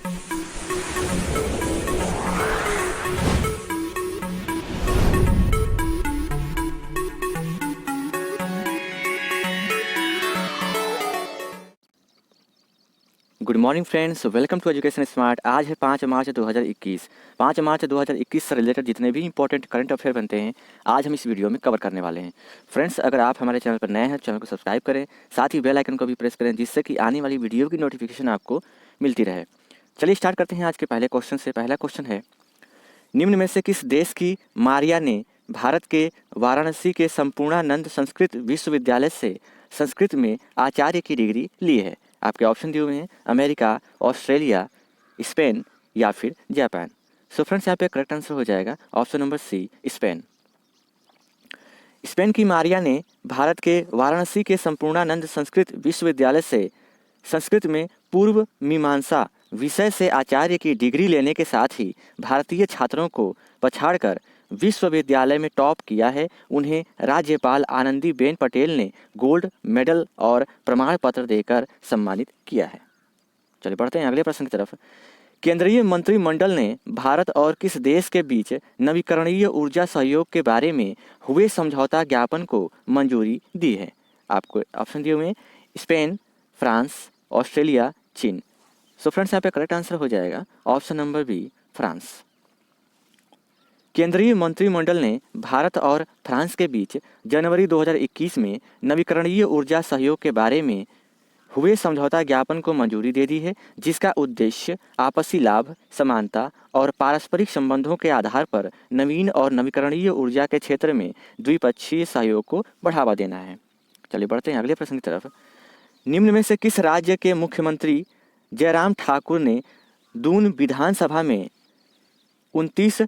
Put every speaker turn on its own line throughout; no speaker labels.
Good morning friends, welcome to education smart. आज है 5 मार्च 2021। 5 मार्च 2021 से रिलेटेड जितने भी इंपॉर्टेंट करंट अफेयर बनते हैं आज हम इस वीडियो में कवर करने वाले हैं। फ्रेंड्स, अगर आप हमारे चैनल पर नए हैं, चैनल को सब्सक्राइब करें, साथ ही बेल आइकन को भी प्रेस करें, जिससे कि आने वाली वीडियो की नोटिफिकेशन आपको मिलती रहे। चलिए स्टार्ट करते हैं आज के पहले क्वेश्चन से। पहला क्वेश्चन है, निम्न में से किस देश की मारिया ने भारत के वाराणसी के संपूर्णानंद संस्कृत विश्वविद्यालय से संस्कृत में आचार्य की डिग्री ली है? आपके ऑप्शन दिए हुए हैं अमेरिका, ऑस्ट्रेलिया, स्पेन या फिर जापान। सो फ्रेंड्स, यहाँ पे करेक्ट आंसर हो जाएगा option number C, Spain. Spain की मारिया ने भारत के वाराणसी के संपूर्णानंद संस्कृत विश्वविद्यालय से संस्कृत में पूर्व मीमांसा विषय से आचार्य की डिग्री लेने के साथ ही भारतीय छात्रों को पछाड़कर विश्वविद्यालय में टॉप किया है। उन्हें राज्यपाल आनंदीबेन पटेल ने गोल्ड मेडल और प्रमाण पत्र देकर सम्मानित किया है। चलिए बढ़ते हैं अगले प्रश्न की तरफ। केंद्रीय मंत्रिमंडल ने भारत और किस देश के बीच नवीकरणीय ऊर्जा सहयोग के बारे में हुए समझौता ज्ञापन को मंजूरी दी है? आपको ऑप्शन दिए हुए हैं स्पेन, फ्रांस, ऑस्ट्रेलिया, चीन। सो फ्रेंड्स, यहाँ पे करेक्ट आंसर हो जाएगा ऑप्शन नंबर बी, फ्रांस। केंद्रीय मंत्रिमंडल ने भारत और फ्रांस के बीच जनवरी 2021 में नवीकरणीय ऊर्जा सहयोग के बारे में हुए समझौता ज्ञापन को मंजूरी दे दी है, जिसका उद्देश्य आपसी लाभ, समानता और पारस्परिक संबंधों के आधार पर नवीन और नवीकरणीय ऊर्जा के क्षेत्र में द्विपक्षीय सहयोग को बढ़ावा देना है। चलिए बढ़ते हैं अगले प्रश्न की तरफ। निम्न में से किस राज्य के मुख्यमंत्री जयराम ठाकुर ने दून विधानसभा में 29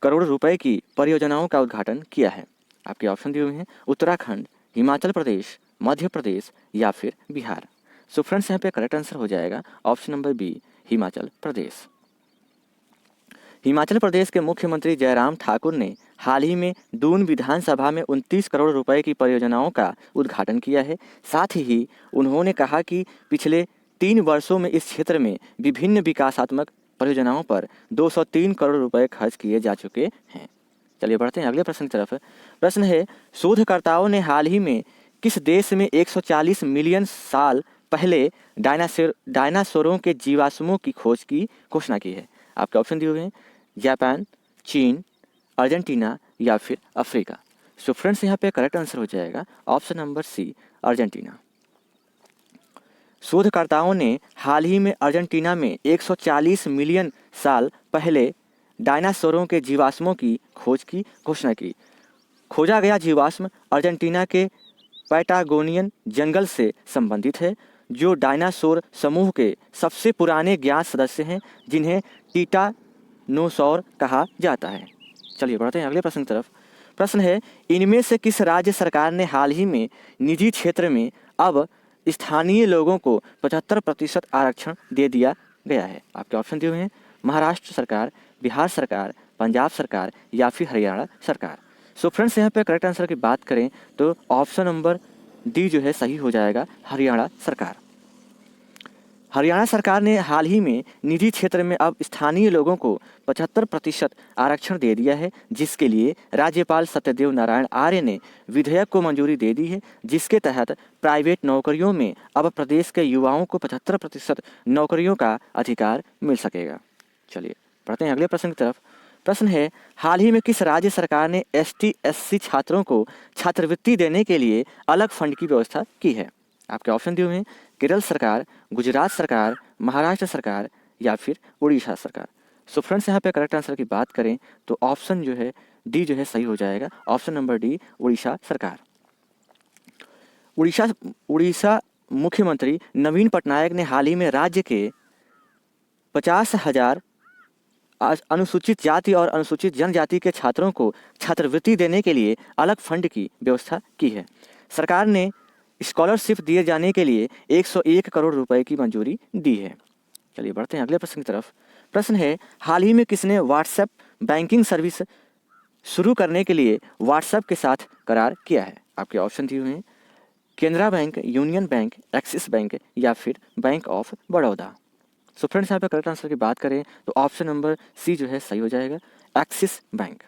करोड़ रुपए की परियोजनाओं का उद्घाटन किया है? आपके ऑप्शन दिए हुए हैं उत्तराखंड, हिमाचल प्रदेश, मध्य प्रदेश या फिर बिहार। सो फ्रेंड्स, यहाँ पे करेक्ट आंसर हो जाएगा option number B, Himachal Pradesh. Himachal Pradesh के मुख्यमंत्री जयराम ठाकुर ने हाल ही में दून विधानसभा में 29 करोड़ रुपए की परियोजनाओं का उद्घाटन किया है। साथ ही उन्होंने कहा कि पिछले 3 वर्षों में इस क्षेत्र में विभिन्न विकासात्मक परियोजनाओं पर 203 करोड़ रुपए खर्च किए जा चुके हैं। चलिए बढ़ते हैं अगले प्रश्न की तरफ। प्रश्न है, शोधकर्ताओं ने हाल ही में किस देश में 140 मिलियन साल पहले डायनासोरों के जीवाश्मों की खोज की घोषणा की है? आपके ऑप्शन दिए हुए हैं जापान, चीन, अर्जेंटीना या फिर अफ्रीका। सो फ्रेंड्स, यहाँ पे करेक्ट आंसर हो जाएगा ऑप्शन नंबर सी, अर्जेंटीना। शोधकर्ताओं ने हाल ही में अर्जेंटीना में 140 मिलियन साल पहले डायनासोरों के जीवाश्मों की खोज की घोषणा की। खोजा गया जीवाश्म अर्जेंटीना के पैटागोनियन जंगल से संबंधित है, जो डायनासोर समूह के सबसे पुराने ज्ञात सदस्य हैं, जिन्हें टिटानोसॉर कहा जाता है। चलिए बढ़ते हैं अगले प्रश्न की तरफ। प्रश्न है, इनमें से किस राज्य सरकार ने हाल ही में निजी क्षेत्र में अब स्थानीय लोगों को 75% आरक्षण दे दिया गया है? आपके ऑप्शन दिए हुए हैं महाराष्ट्र सरकार, बिहार सरकार, पंजाब सरकार या फिर हरियाणा सरकार। सो फ्रेंड्स, यहाँ पे करेक्ट आंसर की बात करें तो ऑप्शन नंबर डी जो है सही हो जाएगा, हरियाणा सरकार। हरियाणा सरकार ने हाल ही में निजी क्षेत्र में अब स्थानीय लोगों को 75% आरक्षण दे दिया है, जिसके लिए राज्यपाल सत्यदेव नारायण आर्य ने विधेयक को मंजूरी दे दी है, जिसके तहत प्राइवेट नौकरियों में अब प्रदेश के युवाओं को 75% नौकरियों का अधिकार मिल सकेगा। चलिए बढ़ते हैं अगले प्रश्न की तरफ। प्रश्न है, हाल ही में किस राज्य सरकार ने ST/SC छात्रों को छात्रवृत्ति देने के लिए अलग फंड की व्यवस्था की है? आपके ऑप्शन दिए हुए हैं केरल सरकार, गुजरात सरकार, महाराष्ट्र सरकार या फिर उड़ीसा सरकार। सो फ्रेंड्स, यहाँ पे करेक्ट आंसर की बात करें तो ऑप्शन जो है डी जो है सही हो जाएगा, ऑप्शन नंबर डी, उड़ीसा सरकार। उड़ीसा मुख्यमंत्री नवीन पटनायक ने हाल ही में राज्य के 50,000 अनुसूचित जाति और अनुसूचित जनजाति के छात्रों को छात्रवृत्ति देने के लिए अलग फंड की व्यवस्था की है। सरकार ने स्कॉलरशिप दिए जाने के लिए 101 करोड़ रुपए की मंजूरी दी है। चलिए बढ़ते हैं अगले प्रश्न की तरफ। प्रश्न है, हाल ही में किसने व्हाट्सएप बैंकिंग सर्विस शुरू करने के लिए व्हाट्सएप के साथ करार किया है? आपके ऑप्शन दिए हुए हैं Canara bank, union bank, axis bank या फिर bank of Baroda. So friends यहाँ पे करेक्ट आंसर की बात करें तो ऑप्शन नंबर सी जो है सही हो जाएगा, एक्सिस बैंक।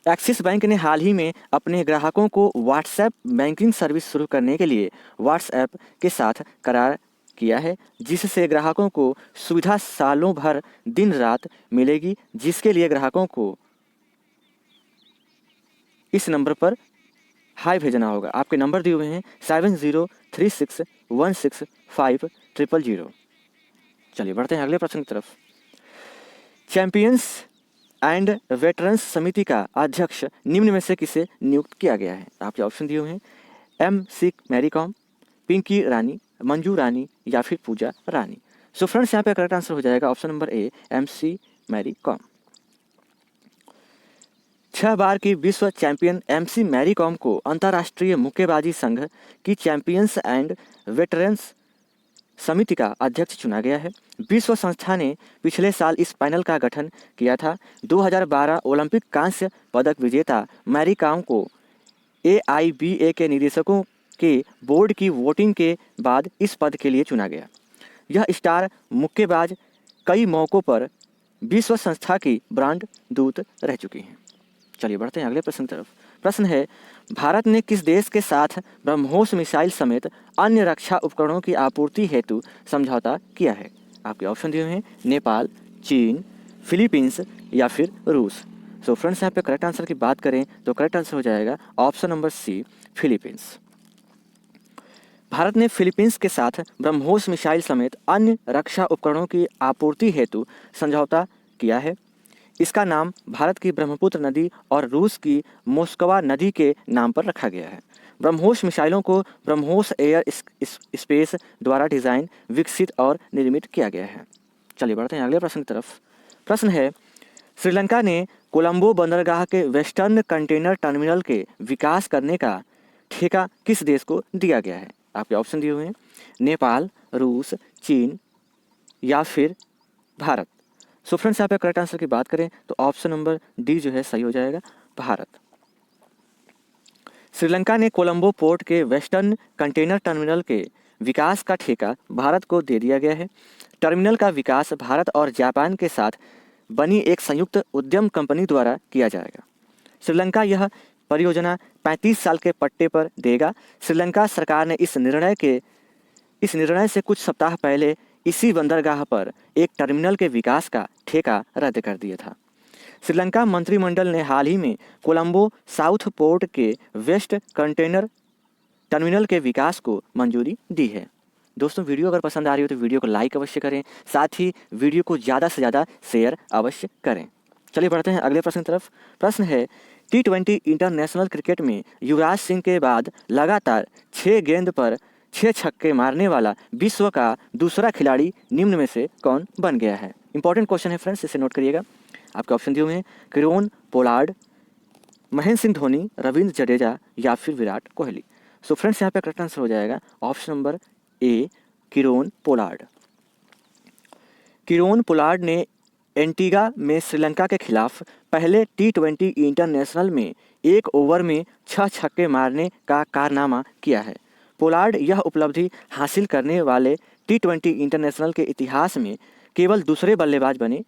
एक्सिस बैंक ने हाल ही में अपने ग्राहकों को व्हाट्सएप बैंकिंग सर्विस शुरू करने के लिए व्हाट्सएप के साथ करार किया है, जिससे ग्राहकों को सुविधा सालों भर दिन रात मिलेगी, जिसके लिए ग्राहकों को इस नंबर पर हाई भेजना होगा। आपके नंबर दिए हुए हैं 7036165000। चलिए बढ़ते हैं अगले प्रश्न की तरफ। चैंपियंस एंड वेटरन्स समिति का अध्यक्ष निम्न में से किसे नियुक्त किया गया है? आपके ऑप्शन दिए हुए हैं MC मैरी कॉम, पिंकी रानी, मंजू रानी या फिर पूजा रानी। सो फ्रेंड्स यहाँ पे करेक्ट आंसर हो जाएगा option number A, MC Mary Kom. 6 बार की विश्व चैंपियन MC मैरी कॉम को अंतर्राष्ट्रीय मुक्केबाजी संघ की चैंपियंस एंड वेटरन्स समिति का अध्यक्ष चुना गया है। विश्व संस्था ने पिछले साल इस पैनल का गठन किया था। 2012 ओलंपिक कांस्य पदक विजेता मैरी कॉम को AIBA के निदेशकों के बोर्ड की वोटिंग के बाद इस पद के लिए चुना गया। यह स्टार मुक्केबाज कई मौकों पर विश्व संस्था की ब्रांड दूत रह चुकी हैं। चलिए बढ़ते हैं अगले प्रश्न की तरफ। प्रश्न है, भारत ने किस देश के साथ ब्रह्मोस मिसाइल समेत अन्य रक्षा उपकरणों की आपूर्ति हेतु समझौता किया है? आपके ऑप्शन दिए हुए हैं नेपाल, चीन, फिलीपींस या फिर रूस। सो फ्रेंड्स यहाँ पे करेक्ट आंसर की बात करें तो करेक्ट आंसर हो जाएगा option number C, Philippines. Bharat ने फिलीपींस के साथ ब्रह्मोस मिसाइल समेत अन्य रक्षा उपकरणों की आपूर्ति हेतु समझौता किया है। इसका नाम भारत की ब्रह्मपुत्र नदी और रूस की मोस्कवा नदी के नाम पर रखा गया है। ब्रह्मोस मिसाइलों को ब्रह्मोस एयर स्पेस द्वारा डिज़ाइन, विकसित और निर्मित किया गया है। चलिए बढ़ते हैं अगले प्रश्न की तरफ। प्रश्न है, श्रीलंका ने कोलंबो बंदरगाह के वेस्टर्न कंटेनर टर्मिनल के विकास करने का ठेका किस देश को दिया गया है? आपके ऑप्शन दिए हुए हैं नेपाल, रूस, चीन या फिर भारत। सो फ्रेंड्स यहाँ पे करेक्ट आंसर की बात करें तो ऑप्शन नंबर डी जो है सही हो जाएगा, भारत। श्रीलंका ने कोलंबो पोर्ट के वेस्टर्न कंटेनर टर्मिनल के विकास का ठेका भारत को दे दिया गया है। टर्मिनल का विकास भारत और जापान के साथ बनी एक संयुक्त उद्यम कंपनी द्वारा किया जाएगा। श्रीलंका यह परियोजना 35 साल के पट्टे पर देगा। श्रीलंका सरकार ने इस निर्णय से कुछ सप्ताह पहले इसी बंदरगाह पर एक टर्मिनल के विकास का ठेका रद्द कर दिया था। श्रीलंका मंत्रिमंडल ने हाल ही में कोलंबो साउथ पोर्ट के वेस्ट कंटेनर टर्मिनल के विकास को मंजूरी दी है। दोस्तों, वीडियो अगर पसंद आ रही हो तो वीडियो को लाइक अवश्य करें, साथ ही वीडियो को ज़्यादा से ज़्यादा शेयर अवश्य करें। चलिए बढ़ते हैं अगले प्रश्न की तरफ। प्रश्न है, T20 इंटरनेशनल क्रिकेट में युवराज सिंह के बाद लगातार 6 गेंद पर 6 छक्के मारने वाला विश्व का दूसरा खिलाड़ी निम्न में से कौन बन गया है? इंपॉर्टेंट क्वेश्चन है फ्रेंड्स, इसे नोट करिएगा। आपके ऑप्शन दिए हुए हैं किरोन पोलार्ड, महेंद्र सिंह धोनी, रविंद्र जडेजा या फिर विराट कोहली। सो फ्रेंड्स यहाँ पे करेक्ट आंसर हो जाएगा ऑप्शन नंबर ए, किरोन पोलार्ड। किरोन पोलार्ड ने एंटीगा में श्रीलंका के खिलाफ पहले T20 इंटरनेशनल में 1 ओवर में 6 छक्के मारने का कारनामा किया है। पोलार्ड यह उपलब्धि हासिल करने वाले T20 इंटरनेशनल के इतिहास में केवल दूसरे बल्लेबाज बने।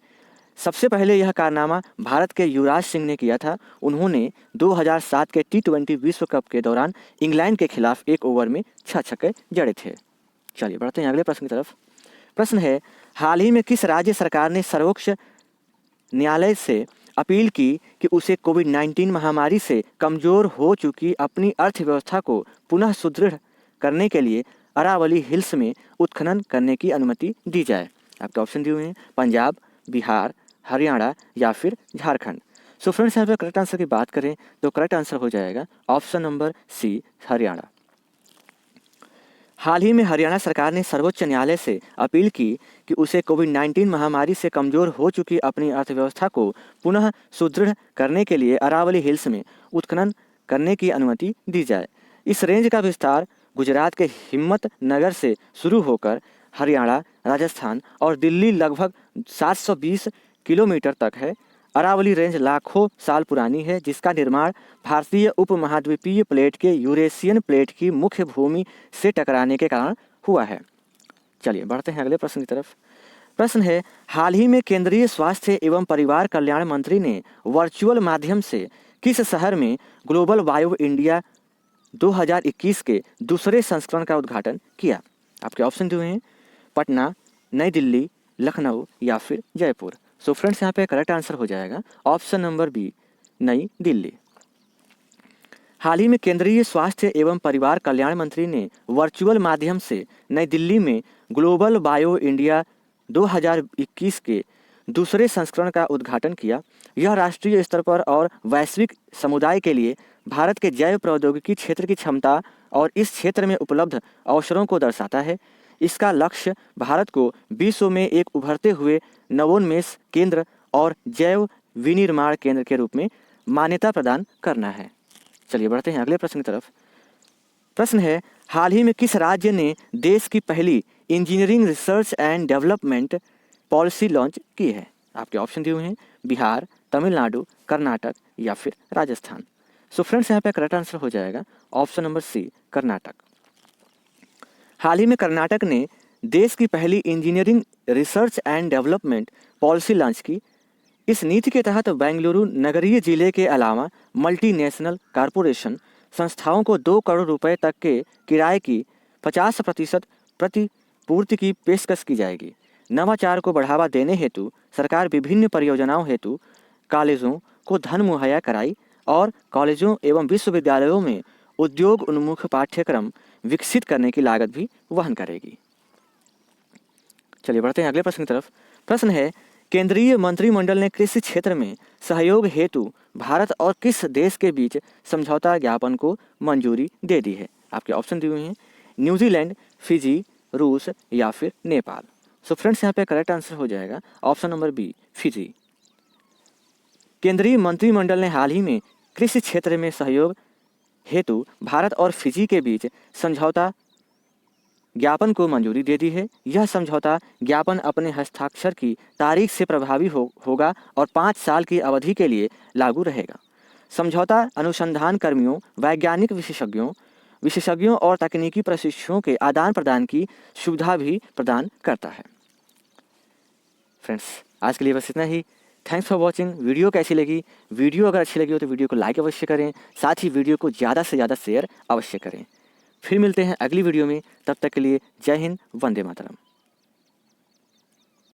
सबसे पहले यह कारनामा भारत के युवराज सिंह ने किया था। उन्होंने 2007 के T20 विश्व कप के दौरान इंग्लैंड के खिलाफ 1 ओवर में 6 छक्के जड़े थे। चलिए बढ़ते हैं अगले प्रश्न की तरफ। प्रश्न है, हाल ही में किस राज्य सरकार ने सर्वोच्च न्यायालय से अपील की कि उसे कोविड-19 महामारी से कमज़ोर हो चुकी अपनी अर्थव्यवस्था को पुनः सुदृढ़ करने के लिए अरावली हिल्स में उत्खनन करने की अनुमति दी जाए? आपके ऑप्शन दिए हुए हैं पंजाब, बिहार, हरियाणा या फिर झारखंड। सो फ्रेंड्स, यहाँ पर करेक्ट आंसर की बात करें तो करेक्ट आंसर हो जाएगा ऑप्शन नंबर सी, हरियाणा। हाल ही में हरियाणा सरकार ने सर्वोच्च न्यायालय से अपील की कि उसे कोविड-19 महामारी से कमज़ोर हो चुकी अपनी अर्थव्यवस्था को पुनः सुदृढ़ करने के लिए अरावली हिल्स में उत्खनन करने की अनुमति दी जाए। इस रेंज का विस्तार गुजरात के हिम्मत नगर से शुरू होकर हरियाणा, राजस्थान और दिल्ली लगभग 720 किलोमीटर तक है। अरावली रेंज लाखों साल पुरानी है, जिसका निर्माण भारतीय उपमहाद्वीपीय प्लेट के यूरेशियन प्लेट की मुख्य भूमि से टकराने के कारण हुआ है। चलिए बढ़ते हैं अगले प्रश्न की तरफ। प्रश्न है, हाल ही में केंद्रीय स्वास्थ्य एवं परिवार कल्याण मंत्री ने वर्चुअल माध्यम से किस शहर में ग्लोबल बायो इंडिया 2021 के दूसरे संस्करण का उद्घाटन किया? आपके ऑप्शन दिए हैं पटना, नई दिल्ली, लखनऊ या फिर जयपुर। सो फ्रेंड्स यहाँ पे करेक्ट आंसर हो जाएगा ऑप्शन नंबर बी, नई दिल्ली। हाल ही में केंद्रीय स्वास्थ्य एवं परिवार कल्याण मंत्री ने वर्चुअल माध्यम से नई दिल्ली में ग्लोबल बायो इंडिया 2021 के दूसरे संस्करण का उद्घाटन किया। यह राष्ट्रीय स्तर पर और वैश्विक समुदाय के लिए भारत के जैव प्रौद्योगिकी क्षेत्र की क्षमता और इस क्षेत्र में उपलब्ध अवसरों को दर्शाता है। इसका लक्ष्य भारत को विश्व में एक उभरते हुए नवोन्मेष केंद्र और जैव विनिर्माण केंद्र के रूप में मान्यता प्रदान करना है। चलिए बढ़ते हैं अगले प्रश्न की तरफ। प्रश्न है, हाल ही में किस राज्य ने देश की पहली engineering research and development policy launch की है? आपके ऑप्शन दिए हुए हैं बिहार, तमिलनाडु, कर्नाटक या फिर राजस्थान। सो फ्रेंड्स यहाँ पे करेक्ट आंसर हो जाएगा ऑप्शन नंबर सी, कर्नाटक। हाल ही में कर्नाटक ने देश की पहली engineering research and development policy launch की। इस नीति के तहत बेंगलुरु नगरीय जिले के अलावा मल्टीनेशनल कॉरपोरेशन संस्थाओं को 2 करोड़ रुपए तक के किराए की 50% प्रतिपूर्ति की पेशकश की जाएगी। नवाचार को बढ़ावा देने हेतु सरकार विभिन्न परियोजनाओं हेतु कॉलेजों को धन मुहैया कराई और कॉलेजों एवं विश्वविद्यालयों में उद्योग उन्मुख पाठ्यक्रम विकसित करने की लागत भी वहन करेगी। चलिए बढ़ते हैं अगले प्रश्न की तरफ। प्रश्न है, केंद्रीय मंत्रिमंडल ने कृषि क्षेत्र में सहयोग हेतु भारत और किस देश के बीच समझौता ज्ञापन को मंजूरी दे दी है? आपके ऑप्शन दिए हुए हैं न्यूजीलैंड, फिजी, रूस या फिर नेपाल। सो फ्रेंड्स यहाँ पे करेक्ट आंसर हो जाएगा ऑप्शन नंबर बी, फिजी। केंद्रीय मंत्रिमंडल ने हाल ही में कृषि क्षेत्र में सहयोग हेतु भारत और फिजी के बीच समझौता ज्ञापन को मंजूरी दे दी है। यह समझौता ज्ञापन अपने हस्ताक्षर की तारीख से प्रभावी होगा और 5 साल की अवधि के लिए लागू रहेगा। समझौता अनुसंधान कर्मियों, वैज्ञानिक विशेषज्ञों और तकनीकी प्रशिक्षुओं के आदान प्रदान की सुविधा भी प्रदान करता है। फ्रेंड्स आज के लिए बस इतना ही। Thanks for watching. वीडियो कैसी लगी? वीडियो अगर अच्छी लगी हो तो वीडियो को लाइक अवश्य करें, साथ ही वीडियो को ज़्यादा से ज़्यादा शेयर अवश्य करें। फिर मिलते हैं अगली वीडियो में, तब तक के लिए जय हिंद, वंदे मातरम।